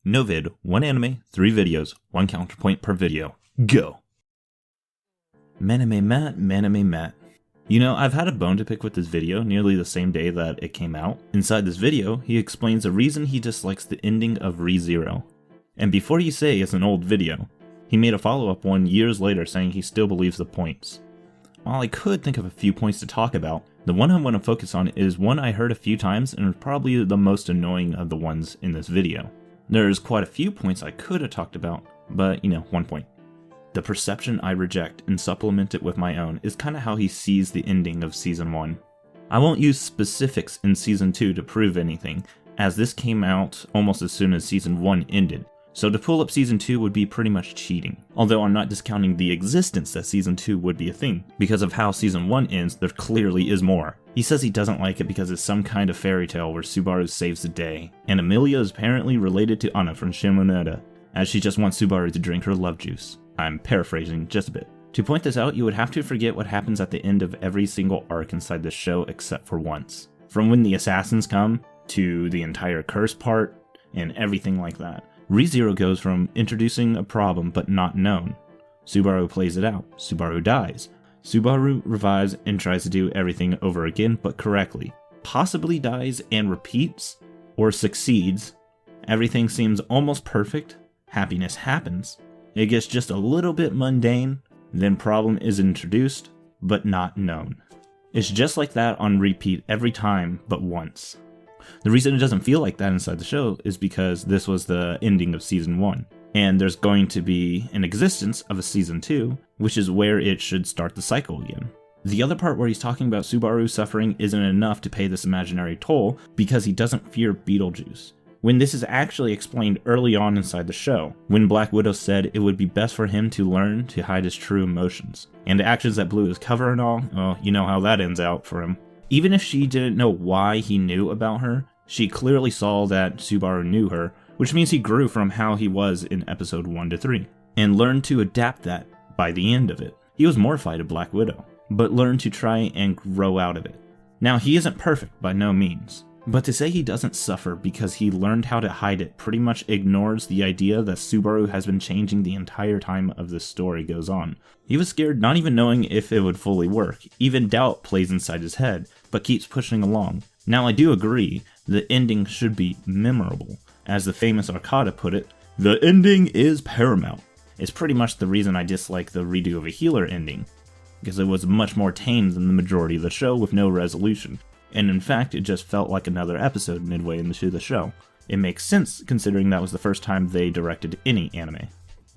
No vid, 1 anime, 3 videos, 1 counterpoint per video. Go! Manime Matt. You know, I've had a bone to pick with this video nearly the same day that it came out. Inside this video, he explains the reason he dislikes the ending of ReZero. And before you say it's an old video, he made a follow-up one years later saying he still believes the points. While I could think of a few points to talk about, the one I want to focus on is one I heard a few times and is probably the most annoying of the ones in this video. There's quite a few points I could have talked about, but one point. The perception I reject and supplement it with my own is kinda how he sees the ending of Season 1. I won't use specifics in Season 2 to prove anything, as this came out almost as soon as Season 1 ended, so to pull up Season 2 would be pretty much cheating. Although I'm not discounting the existence that Season 2 would be a thing. Because of how Season 1 ends, there clearly is more. He says he doesn't like it because it's some kind of fairy tale where Subaru saves the day, and Emilia is apparently related to Anna from Shimoneta, as she just wants Subaru to drink her love juice. I'm paraphrasing just a bit. To point this out, you would have to forget what happens at the end of every single arc inside this show except for once. From when the assassins come, to the entire curse part, and everything like that. ReZero goes from introducing a problem but not known. Subaru plays it out. Subaru dies. Subaru revives and tries to do everything over again but correctly. Possibly dies and repeats, or succeeds. Everything seems almost perfect. Happiness happens. It gets just a little bit mundane, then problem is introduced, but not known. It's just like that on repeat every time but once. The reason it doesn't feel like that inside the show is because this was the ending of Season 1, and there's going to be an existence of a Season 2, which is where it should start the cycle again. The other part where he's talking about Subaru suffering isn't enough to pay this imaginary toll because he doesn't fear Beetlejuice. When this is actually explained early on inside the show, when Black Widow said it would be best for him to learn to hide his true emotions. And the actions that blew his cover and all, well, you know how that ends out for him. Even if she didn't know why he knew about her, she clearly saw that Subaru knew her, which means he grew from how he was in episode 1 to 3, and learned to adapt that by the end of it. He was mortified of Black Widow, but learned to try and grow out of it. Now, he isn't perfect by no means. But to say he doesn't suffer because he learned how to hide it pretty much ignores the idea that Subaru has been changing the entire time of this story goes on. He was scared not even knowing if it would fully work. Even doubt plays inside his head, but keeps pushing along. Now I do agree, the ending should be memorable. As the famous Arcada put it, the ending is paramount. It's pretty much the reason I dislike the redo of a healer ending, because it was much more tame than the majority of the show with no resolution. And in fact, it just felt like another episode midway into the show. It makes sense considering that was the first time they directed any anime.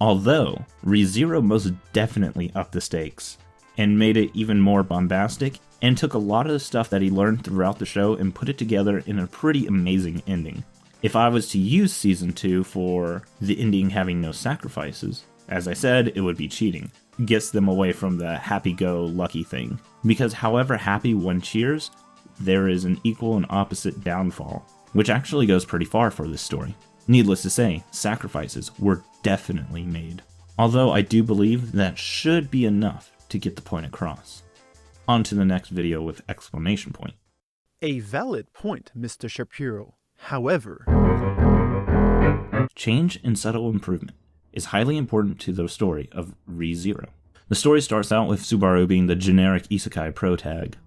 Although, ReZero most definitely upped the stakes, and made it even more bombastic, and took a lot of the stuff that he learned throughout the show and put it together in a pretty amazing ending. If I was to use Season 2 for the ending having no sacrifices, as I said, it would be cheating. Gets them away from the happy-go-lucky thing. Because however happy one cheers, there is an equal and opposite downfall, which actually goes pretty far for this story. Needless to say, sacrifices were definitely made. Although I do believe that should be enough to get the point across. On to the next video with exclamation point. A valid point, Mr. Shapiro. However, change and subtle improvement is highly important to the story of ReZero. The story starts out with Subaru being the generic Isekai protag,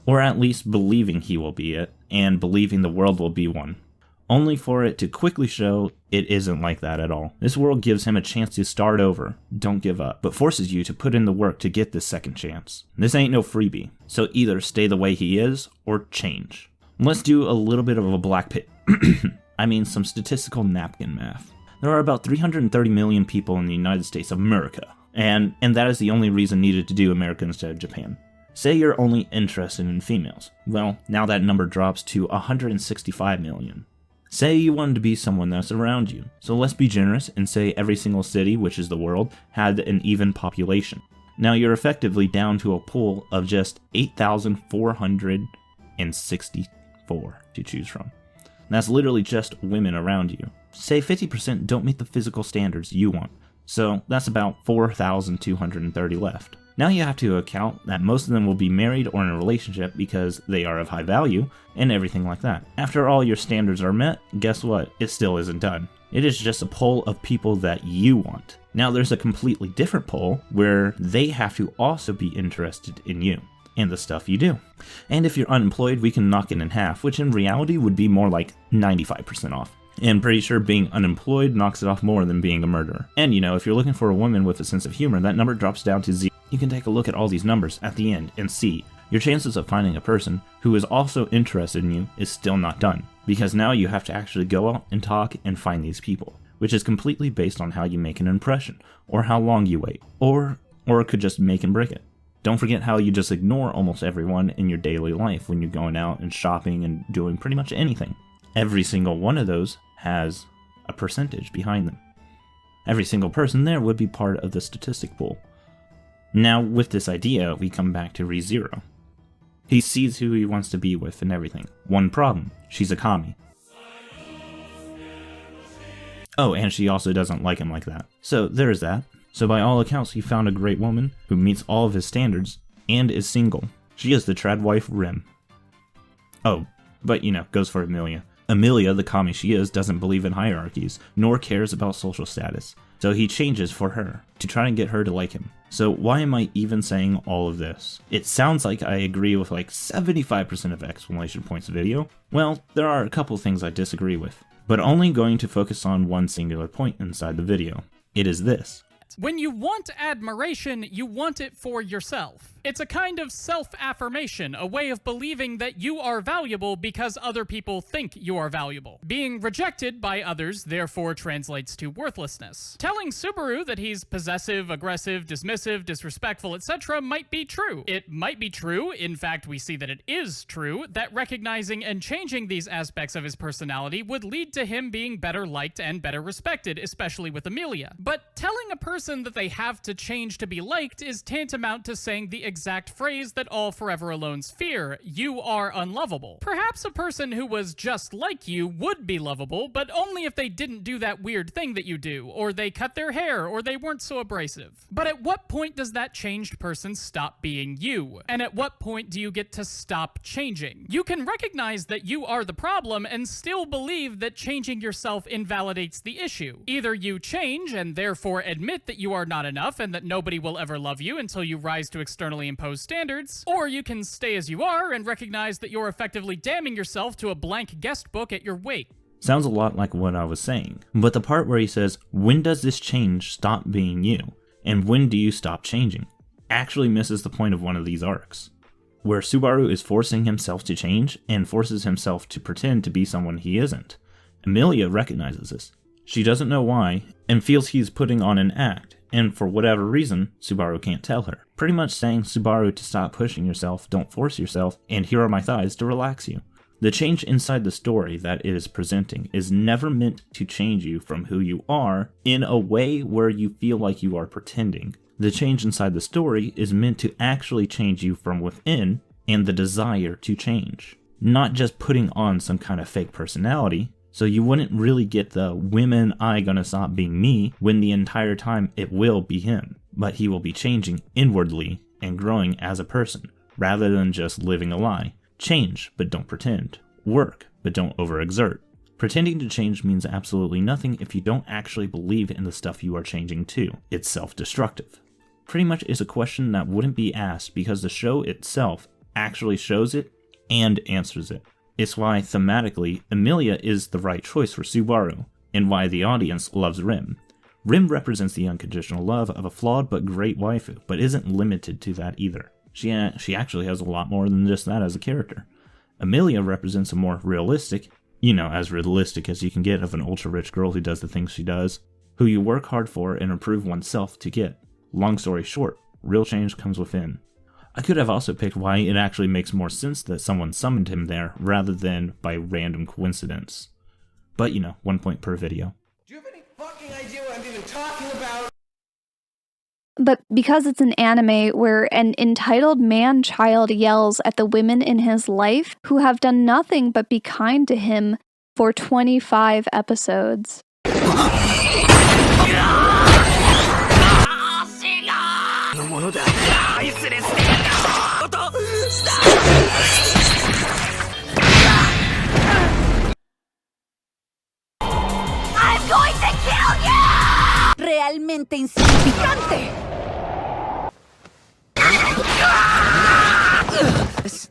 or at least believing he will be it, and believing the world will be one. Only for it to quickly show it isn't like that at all. This world gives him a chance to start over, don't give up, but forces you to put in the work to get this second chance. This ain't no freebie, so either stay the way he is, or change. Let's do a little bit of a black pit. some statistical napkin math. There are about 330 million people in the United States of America, and that is the only reason needed to do America instead of Japan. Say you're only interested in females. Well, now that number drops to 165 million. Say you wanted to be someone that's around you. So let's be generous and say every single city, which is the world, had an even population. Now you're effectively down to a pool of just 8,464 to choose from. That's literally just women around you. Say 50% don't meet the physical standards you want. So that's about 4,230 left. Now you have to account that most of them will be married or in a relationship because they are of high value and everything like that. After all your standards are met, guess what? It still isn't done. It is just a poll of people that you want. Now there's a completely different poll where they have to also be interested in you and the stuff you do. And if you're unemployed, we can knock it in half, which in reality would be more like 95% off. And pretty sure being unemployed knocks it off more than being a murderer. And if you're looking for a woman with a sense of humor, that number drops down to 0. You can take a look at all these numbers at the end and see your chances of finding a person who is also interested in you is still not done. Because now you have to actually go out and talk and find these people, which is completely based on how you make an impression, or how long you wait, or it could just make and break it. Don't forget how you just ignore almost everyone in your daily life when you're going out and shopping and doing pretty much anything. Every single one of those has a percentage behind them. Every single person there would be part of the statistic pool. Now, with this idea, we come back to ReZero. He sees who he wants to be with and everything. One problem, she's a commie. Oh, and she also doesn't like him like that. So there's that. So by all accounts, he found a great woman who meets all of his standards and is single. She is the trad wife Rim. Oh, but goes for Amelia. Amelia, the commie she is, doesn't believe in hierarchies, nor cares about social status. So he changes for her, to try and get her to like him. So why am I even saying all of this? It sounds like I agree with like 75% of exclamation points video. Well, there are a couple things I disagree with, but only going to focus on one singular point inside the video. It is this. When you want admiration, you want it for yourself. It's a kind of self-affirmation, a way of believing that you are valuable because other people think you are valuable. Being rejected by others therefore translates to worthlessness. Telling Subaru that he's possessive, aggressive, dismissive, disrespectful, etc. might be true. It might be true, in fact we see that it is true, that recognizing and changing these aspects of his personality would lead to him being better liked and better respected, especially with Amelia. But telling a person that they have to change to be liked is tantamount to saying the exact phrase that all Forever Alones fear: you are unlovable. Perhaps a person who was just like you would be lovable, but only if they didn't do that weird thing that you do, or they cut their hair, or they weren't so abrasive. But at what point does that changed person stop being you? And at what point do you get to stop changing? You can recognize that you are the problem and still believe that changing yourself invalidates the issue. Either you change and therefore admit that you are not enough and that nobody will ever love you until you rise to externally imposed standards, or you can stay as you are and recognize that you're effectively damning yourself to a blank guest book at your wake. Sounds a lot like what I was saying, but the part where he says, when does this change stop being you? And when do you stop changing? Actually misses the point of one of these arcs, where Subaru is forcing himself to change and forces himself to pretend to be someone he isn't. Amelia recognizes this. She doesn't know why, and feels he's putting on an act, and for whatever reason, Subaru can't tell her. Pretty much saying, Subaru, to stop pushing yourself, don't force yourself, and here are my thighs to relax you. The change inside the story that it is presenting is never meant to change you from who you are in a way where you feel like you are pretending. The change inside the story is meant to actually change you from within and the desire to change. Not just putting on some kind of fake personality, so you wouldn't really get the when am I gonna stop being me when the entire time it will be him. But he will be changing inwardly and growing as a person, rather than just living a lie. Change, but don't pretend. Work, but don't overexert. Pretending to change means absolutely nothing if you don't actually believe in the stuff you are changing to. It's self-destructive. Pretty much is a question that wouldn't be asked because the show itself actually shows it and answers it. It's why, thematically, Amelia is the right choice for Subaru, and why the audience loves Rim. Rim represents the unconditional love of a flawed but great waifu, but isn't limited to that either. She actually has a lot more than just that as a character. Amelia represents a more realistic, as realistic as you can get of an ultra-rich girl who does the things she does, who you work hard for and improve oneself to get. Long story short, real change comes within. I could have also picked why it actually makes more sense that someone summoned him there rather than by random coincidence. But 1 point per video. Do you have any fucking idea what I'm even talking about? But because it's an anime where an entitled man-child yells at the women in his life who have done nothing but be kind to him for 25 episodes. I'm going to kill you! Realmente insignificante.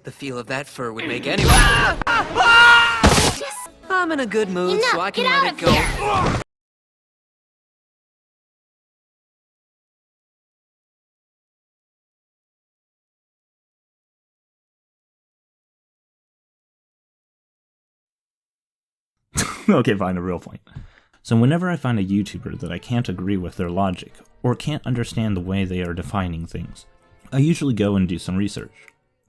The feel of that fur would make anyone. I'm in a good mood, so I can let it go. Okay, fine, a real point. So whenever I find a YouTuber that I can't agree with their logic, or can't understand the way they are defining things, I usually go and do some research,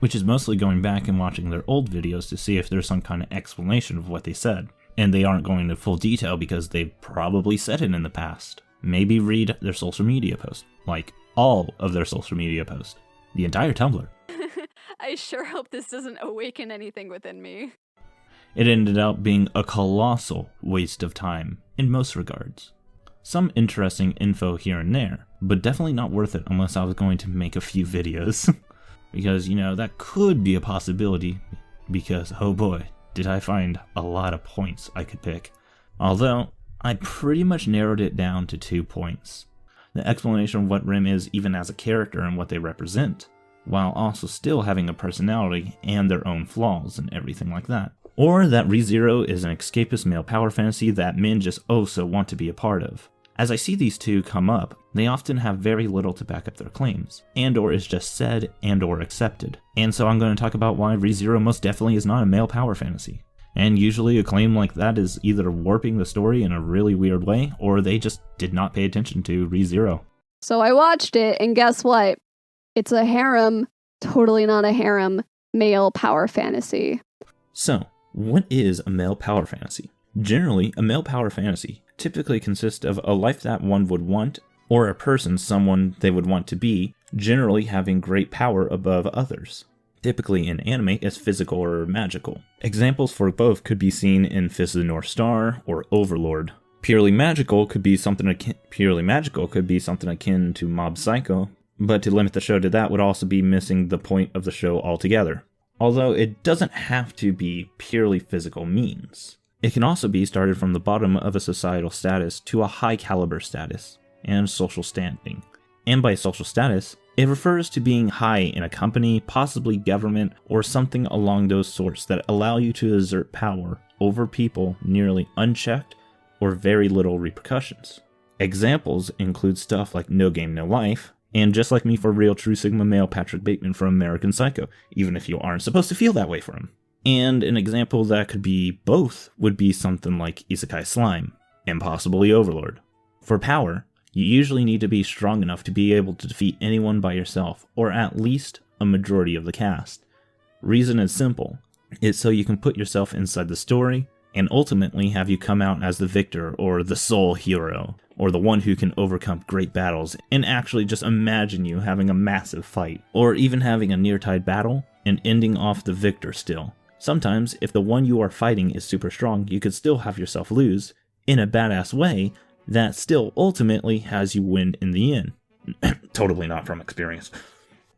which is mostly going back and watching their old videos to see if there's some kind of explanation of what they said. And they aren't going into full detail because they've probably said it in the past. Maybe read their social media posts, like all of their social media posts, the entire Tumblr. I sure hope this doesn't awaken anything within me. It ended up being a colossal waste of time, in most regards. Some interesting info here and there, but definitely not worth it unless I was going to make a few videos. Because, you know, that could be a possibility, because, oh boy, did I find a lot of points I could pick. Although, I pretty much narrowed it down to 2 points. The explanation of what Rim is even as a character and what they represent, while also still having a personality and their own flaws and everything like that. Or that ReZero is an escapist male power fantasy that men just oh so want to be a part of. As I see these two come up, they often have very little to back up their claims, and or is just said and or accepted. And so I'm going to talk about why ReZero most definitely is not a male power fantasy. And usually a claim like that is either warping the story in a really weird way, or they just did not pay attention to ReZero. So I watched it, and guess what? It's a harem, totally not a harem, male power fantasy. So, what is a male power fantasy? Generally, a male power fantasy typically consists of a life that one would want, or a person someone they would want to be, generally having great power above others. Typically in anime, it's physical or magical. Examples for both could be seen in Fist of the North Star or Overlord. Purely magical could be something akin to Mob Psycho, but to limit the show to that would also be missing the point of the show altogether. Although it doesn't have to be purely physical means. It can also be started from the bottom of a societal status to a high caliber status and social standing. And by social status, it refers to being high in a company, possibly government, or something along those sorts that allow you to exert power over people nearly unchecked or very little repercussions. Examples include stuff like No Game No Life, and Just Like Me for Real True Sigma male Patrick Bateman from American Psycho, even if you aren't supposed to feel that way for him. And an example that could be both would be something like Isekai Slime, and possibly Overlord. For power, you usually need to be strong enough to be able to defeat anyone by yourself, or at least a majority of the cast. Reason is simple. It's so you can put yourself inside the story, and ultimately have you come out as the victor, or the sole hero, or the one who can overcome great battles, and actually just imagine you having a massive fight, or even having a near-tied battle, and ending off the victor still. Sometimes, if the one you are fighting is super strong, you could still have yourself lose, in a badass way, that still ultimately has you win in the end. Totally not from experience.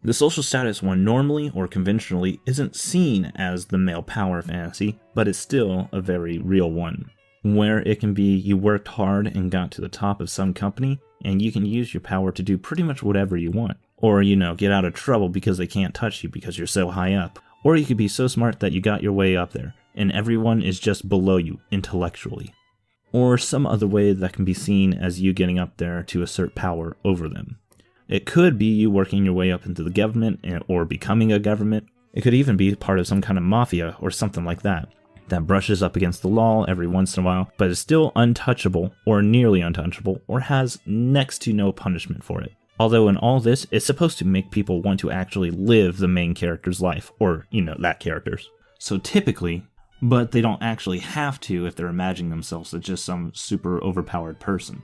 The social status one normally or conventionally isn't seen as the male power fantasy, but it's still a very real one, where it can be you worked hard and got to the top of some company, and you can use your power to do pretty much whatever you want. Or, get out of trouble because they can't touch you because you're so high up. Or you could be so smart that you got your way up there, and everyone is just below you intellectually. Or some other way that can be seen as you getting up there to assert power over them. It could be you working your way up into the government or becoming a government. It could even be part of some kind of mafia or something like that brushes up against the law every once in a while, but is still untouchable or nearly untouchable or has next to no punishment for it. Although in all this, it's supposed to make people want to actually live the main character's life, or, that character's. So typically, but they don't actually have to if they're imagining themselves as just some super overpowered person.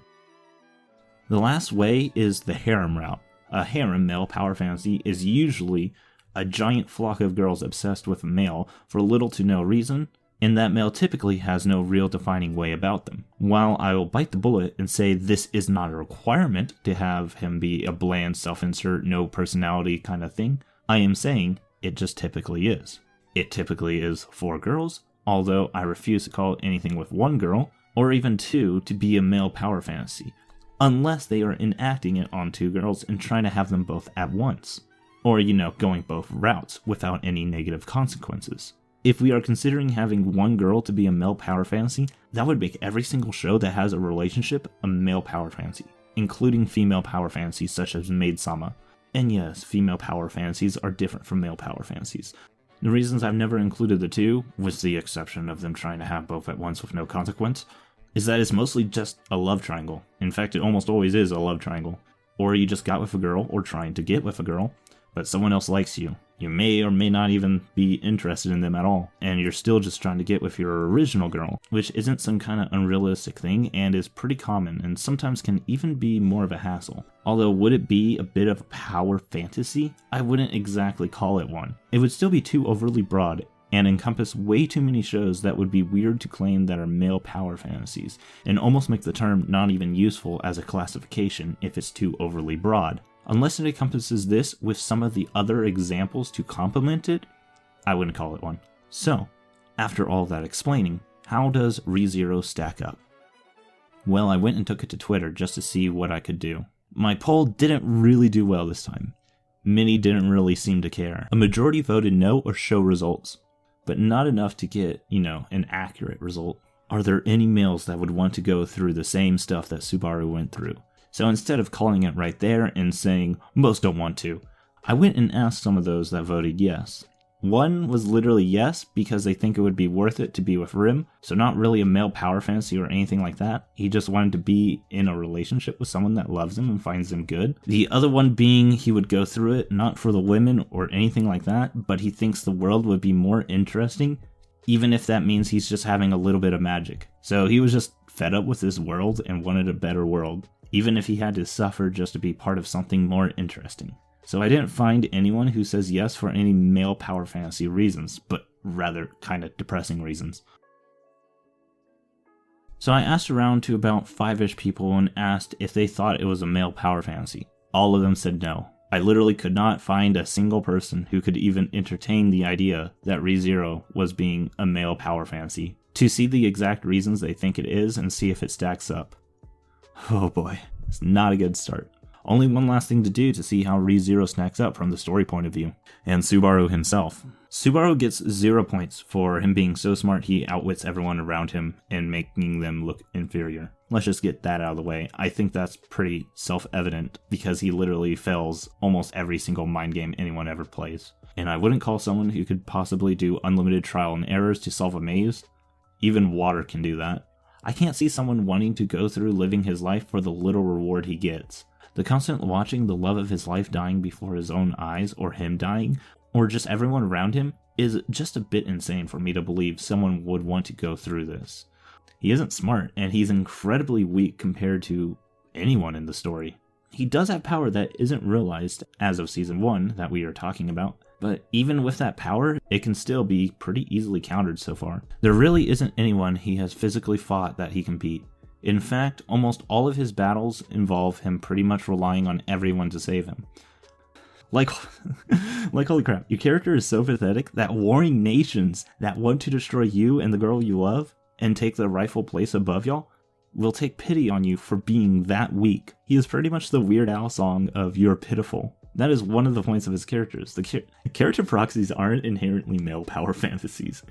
The last way is the harem route. A harem male power fantasy is usually a giant flock of girls obsessed with a male for little to no reason, in that male typically has no real defining way about them. While I will bite the bullet and say this is not a requirement to have him be a bland, self-insert, no personality kind of thing, I am saying it just typically is. It typically is for girls, although I refuse to call anything with one girl, or even two, to be a male power fantasy, unless they are enacting it on two girls and trying to have them both at once. Or, going both routes without any negative consequences. If we are considering having one girl to be a male power fantasy, that would make every single show that has a relationship a male power fantasy, including female power fantasies such as Maid-sama. And yes, female power fantasies are different from male power fantasies. The reasons I've never included the two, with the exception of them trying to have both at once with no consequence, is that it's mostly just a love triangle. In fact, it almost always is a love triangle. Or you just got with a girl, or trying to get with a girl, but someone else likes you. You may or may not even be interested in them at all, and you're still just trying to get with your original girl, which isn't some kind of unrealistic thing and is pretty common and sometimes can even be more of a hassle. Although would it be a bit of a power fantasy? I wouldn't exactly call it one. It would still be too overly broad and encompass way too many shows that would be weird to claim that are male power fantasies, and almost make the term not even useful as a classification if it's too overly broad. Unless it encompasses this with some of the other examples to complement it, I wouldn't call it one. So, after all that explaining, how does ReZero stack up? Well, I went and took it to Twitter just to see what I could do. My poll didn't really do well this time. Many didn't really seem to care. A majority voted no or show results, but not enough to get, an accurate result. Are there any males that would want to go through the same stuff that Subaru went through? So instead of calling it right there and saying, most don't want to, I went and asked some of those that voted yes. One was literally yes because they think it would be worth it to be with Rim, so not really a male power fantasy or anything like that. He just wanted to be in a relationship with someone that loves him and finds him good. The other one being he would go through it not for the women or anything like that, but he thinks the world would be more interesting, even if that means he's just having a little bit of magic. So he was just fed up with this world and wanted a better world, even if he had to suffer just to be part of something more interesting. So I didn't find anyone who says yes for any male power fantasy reasons, but rather kind of depressing reasons. So I asked around to about 5-ish people and asked if they thought it was a male power fantasy. All of them said no. I literally could not find a single person who could even entertain the idea that ReZero was being a male power fantasy, to see the exact reasons they think it is and see if it stacks up. Oh boy, it's not a good start. Only one last thing to do to see how ReZero stacks up from the story point of view. And Subaru himself. Subaru gets 0 points for him being so smart he outwits everyone around him and making them look inferior. Let's just get that out of the way. I think that's pretty self-evident because he literally fails almost every single mind game anyone ever plays. And I wouldn't call someone who could possibly do unlimited trial and errors to solve a maze. Even water can do that. I can't see someone wanting to go through living his life for the little reward he gets. The constant watching the love of his life dying before his own eyes, or him dying, or just everyone around him, is just a bit insane for me to believe someone would want to go through this. He isn't smart, and he's incredibly weak compared to anyone in the story. He does have power that isn't realized as of Season 1 that we are talking about, but even with that power, it can still be pretty easily countered so far. There really isn't anyone he has physically fought that he can beat. In fact, almost all of his battles involve him pretty much relying on everyone to save him. Like holy crap, your character is so pathetic that warring nations that want to destroy you and the girl you love and take the rightful place above y'all will take pity on you for being that weak. He is pretty much the Weird Al song of "You're Pitiful." That is one of the points of his characters. The character proxies aren't inherently male power fantasies.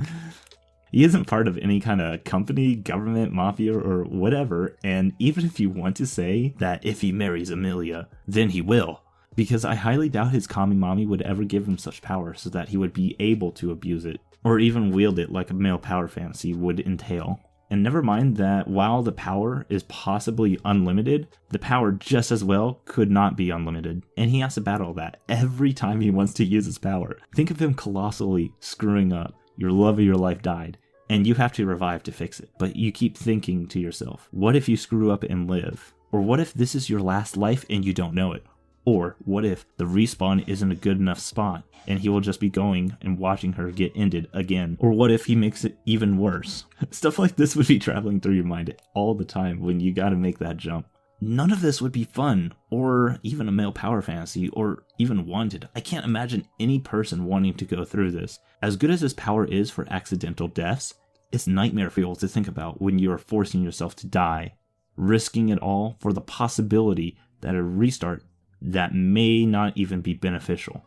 He isn't part of any kind of company, government, mafia, or whatever, and even if you want to say that if he marries Amelia, then he will, because I highly doubt his Kami Mommy would ever give him such power so that he would be able to abuse it, or even wield it like a male power fantasy would entail. And never mind that while the power is possibly unlimited, the power just as well could not be unlimited, and he has to battle that every time he wants to use his power. Think of him colossally screwing up. Your love of your life died, and you have to revive to fix it. But you keep thinking to yourself, what if you screw up and live? Or what if this is your last life and you don't know it? Or what if the respawn isn't a good enough spot and he will just be going and watching her get ended again? Or what if he makes it even worse? Stuff like this would be traveling through your mind all the time when you gotta make that jump. None of this would be fun, or even a male power fantasy, or even wanted. I can't imagine any person wanting to go through this. As good as this power is for accidental deaths, it's nightmare fuel to think about when you are forcing yourself to die, risking it all for the possibility that a restart that may not even be beneficial.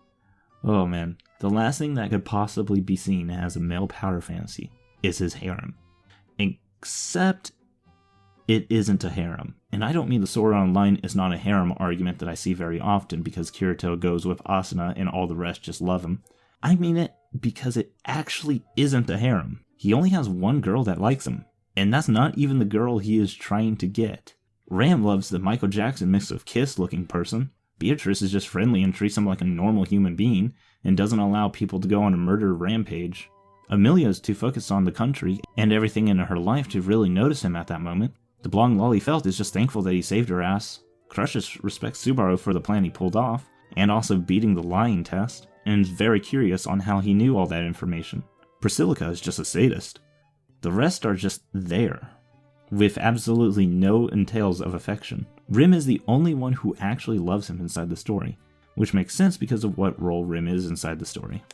Oh man, the last thing that could possibly be seen as a male power fantasy is his harem. Except it isn't a harem. And I don't mean the Sword Art Online is not a harem argument that I see very often because Kirito goes with Asuna and all the rest just love him. I mean it because it actually isn't a harem. He only has one girl that likes him, and that's not even the girl he is trying to get. Ram loves the Michael Jackson mix of Kiss looking person. Beatrice is just friendly and treats him like a normal human being, and doesn't allow people to go on a murder rampage. Amelia is too focused on the country and everything in her life to really notice him at that moment. The blonde Lolly Felt is just thankful that he saved her ass. Crushes respects Subaru for the plan he pulled off, and also beating the lying test, and is very curious on how he knew all that information. Priscilla is just a sadist. The rest are just there, with absolutely no entails of affection. Rim is the only one who actually loves him inside the story, which makes sense because of what role Rim is inside the story.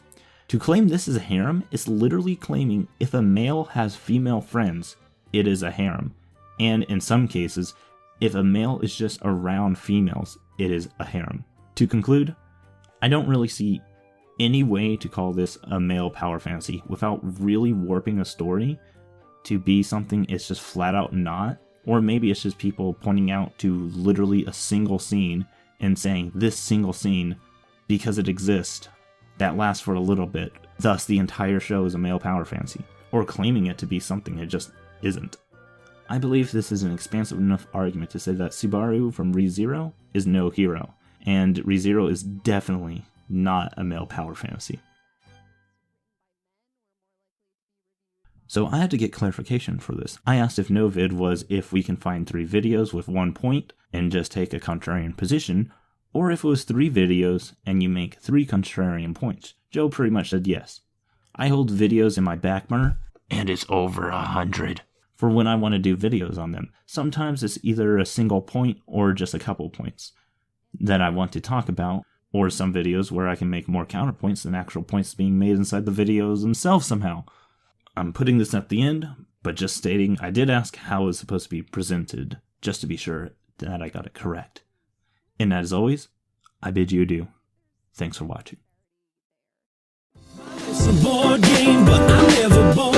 To claim this is a harem is literally claiming if a male has female friends, it is a harem. And in some cases, if a male is just around females, it is a harem. To conclude, I don't really see any way to call this a male power fantasy without really warping a story to be something it's just flat out not. Or maybe it's just people pointing out to literally a single scene and saying this single scene, because it exists, that lasts for a little bit, thus the entire show is a male power fantasy. Or claiming it to be something it just isn't. I believe this is an expansive enough argument to say that Subaru from ReZero is no hero, and ReZero is definitely not a male power fantasy. So I had to get clarification for this. I asked if no vid was if we can find 3 videos with 1 point and just take a contrarian position, or if it was 3 videos and you make 3 contrarian points. Joe pretty much said yes. I hold videos in my back burner, and it's over 100. For when I want to do videos on them. Sometimes it's either a single point or just a couple points that I want to talk about, or some videos where I can make more counterpoints than actual points being made inside the videos themselves somehow. I'm putting this at the end, but just stating I did ask how it was supposed to be presented, just to be sure that I got it correct. And as always, I bid you adieu. Thanks for watching. It's a board game, but I'm never bored.